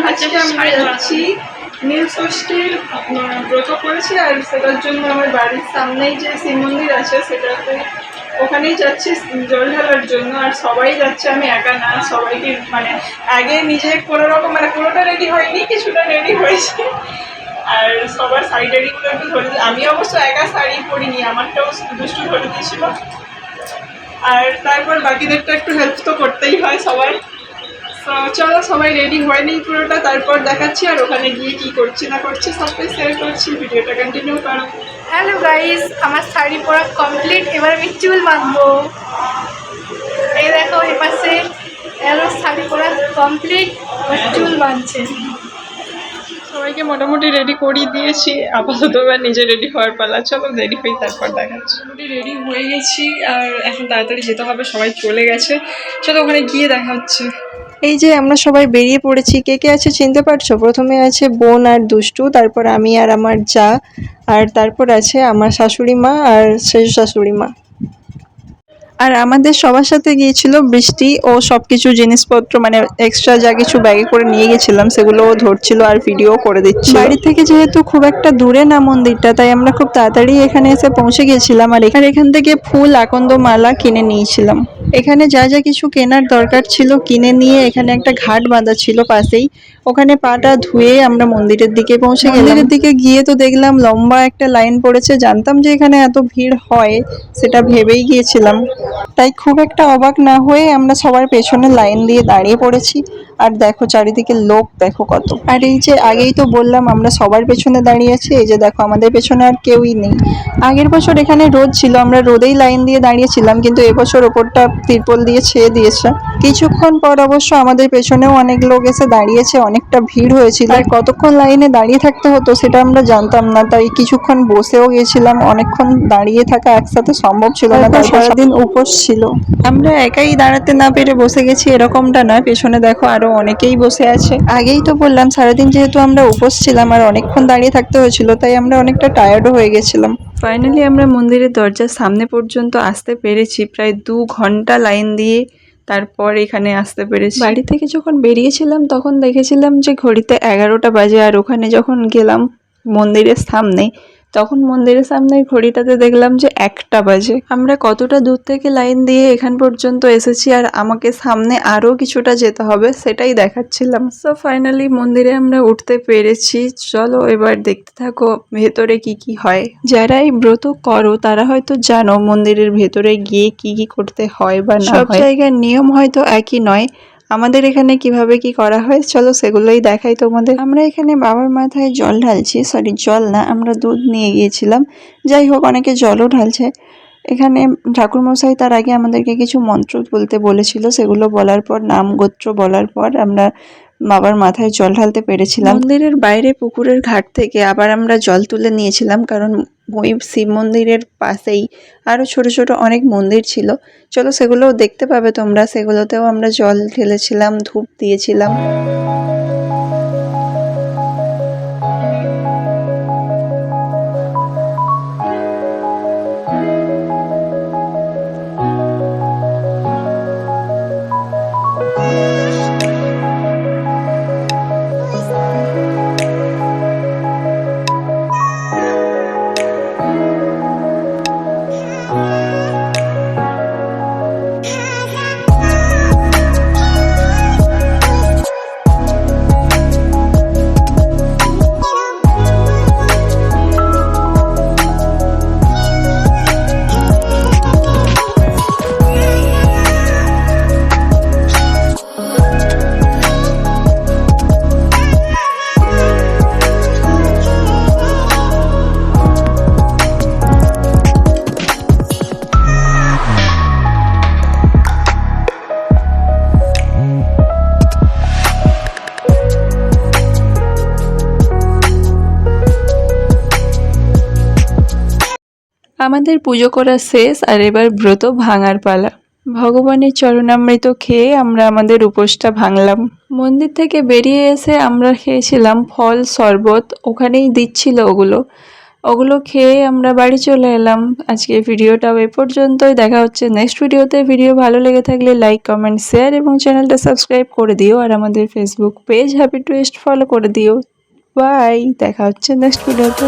আজকে আমরা যাচ্ছি নীল ষষ্ঠীর ব্রত করেছি, আর সেটার জন্য আমার বাড়ির সামনেই যে শিব মন্দির আছে সেটাতে ওখানেই যাচ্ছি জল ঢালার জন্য। আর সবাই যাচ্ছে, আমি একা না, সবাইকে মানে আগে নিজে কোনো রকম মানে পুরোটা রেডি হয়নি, কিছুটা রেডি হয়েছে। আর সবার শাড়িটাড়িগুলো একটু ধরে, আমি অবশ্য একা শাড়ি পরিনি, আমারটাও দুষ্টু ধরে দিয়েছিল। আর তারপর বাকিদেরটা একটু হেল্প তো করতেই হয় সবার। তো চলো সবাই রেডি হয়ে নিই পুরোটা, তারপর দেখাচ্ছি আর ওখানে গিয়ে কি করছি না করছি সবটাই শেয়ার করছি। ভিডিওটা কন্টিনিউ করো। হ্যালো গাইস, আমার শাড়ি পরা কমপ্লিট, এবার আমি চুল বাঁধবো। এই দেখো এপাশে এলো শাড়ি পরা কমপ্লিট, চুল বাঁধছে। সবাইকে মোটামুটি রেডি করিয়ে দিয়েছি, আপাতত এবার নিজে রেডি হওয়ার পালা। চলো রেডি হই তারপর দেখাচ্ছি। মোটামুটি রেডি হয়ে গেছি আর এখন তাড়াতাড়ি যেতে হবে, সবাই চলে গেছে। চলো ওখানে গিয়ে দেখা হচ্ছে। এই যে আমরা সবাই বেরিয়ে পড়েছি। কে কে আছে চিনতে পারছো? প্রথমে আছে বোন আর দুষ্টু, তারপর আমি আর আমার যা, আর তারপর আছে আমার শাশুড়ি মা আর শেষ শাশুড়ি মা। আর আমাদের সবার সাথে গিয়েছিল বৃষ্টি। ও সবকিছু জিনিসপত্র মানে এক্সট্রা যা কিছু ব্যাগে করে নিয়ে গেছিলাম সেগুলো ও ধরছিল আর ভিডিও করে দিচ্ছিল। বাড়ি থেকে যেহেতু খুব একটা দূরে না মন্দিরটা, তাই আমরা খুব তাড়াতাড়ি এখানে এসে পৌঁছে গেছিলাম। আর এখান থেকে ফুল আকন্দ মালা কিনে নিয়েছিলাম। এখানে যা যা কিছু কেনার দরকার ছিল কিনে নিয়ে এখানে একটা ঘাট বাঁধা ছিল পাশেই, ওখানে পাটা ধুয়ে আমরা মন্দিরের দিকে পৌঁছে গেলাম। মন্দিরের দিকে গিয়ে তো দেখলাম লম্বা একটা লাইন পড়েছে। জানতাম যে এখানে এত ভিড় হয়, সেটা ভেবেই গিয়েছিলাম, তাই খুব একটা অবাক না হয়ে আমরা সবার পেছনে লাইন দিয়ে দাঁড়িয়ে পড়েছি। আর দেখো চারিদিকে লোক দেখো কত। আর এই যে আগেই তো বললাম আমরা সবার পেছনে দাঁড়িয়ে আছি, এই যে দেখো আমাদের পেছনে আর কেউই নেই। আগের বছর এখানে রোদ ছিল, আমরা রোদেই লাইন দিয়ে দাঁড়িয়েছিলাম, কিন্তু এবছর ওপরটা তিরপল দিয়ে ছেয়ে দিয়েছে। কিছুক্ষণ পর অবশ্য আমাদের পেছনেও অনেক লোক এসে দাঁড়িয়েছে, অনেকটা ভিড় হয়েছিল। আর কতক্ষণ লাইনে দাঁড়িয়ে থাকতে হতো সেটা আমরা জানতাম না, তাই কিছুক্ষণ বসেও গেছিলাম। অনেকক্ষণ দাঁড়িয়ে থাকা একসাথে সম্ভব ছিল না, তাই সারাদিন উপোস ছিল। আমরা একাই দাঁড়াতে না পেরে বসে গেছি এরকমটা নয়, পেছনে দেখো আরো অনেকেই বসে আছে। আগেই তো বললাম সারাদিন যেহেতু আমরা উপোস ছিলাম আর অনেকক্ষণ দাঁড়িয়ে থাকতে হয়েছিল, তাই আমরা অনেকটা টায়ার্ডও হয়ে গেছিলাম। ফাইনালি আমরা মন্দিরের দরজার সামনে পর্যন্ত আসতে পেরেছি, প্রায় 2 ঘন্টা লাইন দিয়ে তারপর এখানে আসতে পেরেছি। বাড়ি থেকে যখন বেরিয়েছিলাম তখন দেখেছিলাম যে ঘড়িতে 11টা বাজে, আর ওখানে যখন গেলাম মন্দিরের সামনে তখন মন্দিরের সামনে ঘড়িটাতে দেখলাম যে 1টা বাজে। আমরা কতটা দূর থেকে লাইন দিয়ে এখান পর্যন্ত এসেছি, আর আমাকে সামনে আরও কিছুটা যেতে হবে সেটাই দেখাচ্ছিলাম। সো ফাইনালি মন্দিরে আমরা উঠতে পেরেছি। চলো এবার দেখতে থাকো ভেতরে কি কি হয়। যারা এই ব্রত করো তারা হয়তো জানো মন্দিরের ভেতরে গিয়ে কি কি করতে হয় বা না হয়। সব জায়গার নিয়ম হয়তো একই নয়, আমাদের এখানে কিভাবে কি করা হয় চলো সেগুলোই দেখাই তোমাদের। আমরা এখানে বাবার মাথায় জল ঢালছি, সরি জল না, আমরা দুধ নিয়ে গিয়েছিলাম। যাই হোক অনেকে জলও ঢালছে। এখানে ঠাকুরমশাই তার আগে আমাদেরকে কিছু মন্ত্র বলতে বলেছিল, সেগুলো বলার পর নাম গোত্র বলার পর আমরা বাবার মাথায় জল ঢালতে পেরেছিলাম। মন্দিরের বাইরে পুকুরের ঘাট থেকে আবার আমরা জল তুলে নিয়েছিলাম, কারণ ওই শিব মন্দিরের পাশেই আরও ছোট ছোট অনেক মন্দির ছিল। চলো সেগুলোও দেখতে পাবে তোমরা, সেগুলোতেও আমরা জল ঢেলেছিলাম, ধূপ দিয়েছিলাম। আমাদের পুজো করা শেষ, আর এবার ব্রত ভাঙার পালা। ভগবানের চরণামৃত খেয়ে আমরা আমাদের উপোসটা ভাঙলাম। মন্দির থেকে বেরিয়ে এসে আমরা খেয়েছিলাম ফল শরবত, ওখানেই দিচ্ছিল ওগুলো। ওগুলো খেয়ে আমরা বাড়ি চলে এলাম। আজকে ভিডিওটাও এ পর্যন্তই। দেখা হচ্ছে নেক্সট ভিডিওতে। ভিডিও ভালো লেগে থাকলে লাইক, কমেন্ট, শেয়ার এবং চ্যানেলটা সাবস্ক্রাইব করে দিও। আর আমাদের Facebook page happy twist follow করে দিও। বাই, দেখা হচ্ছে নেক্সট ভিডিওতে।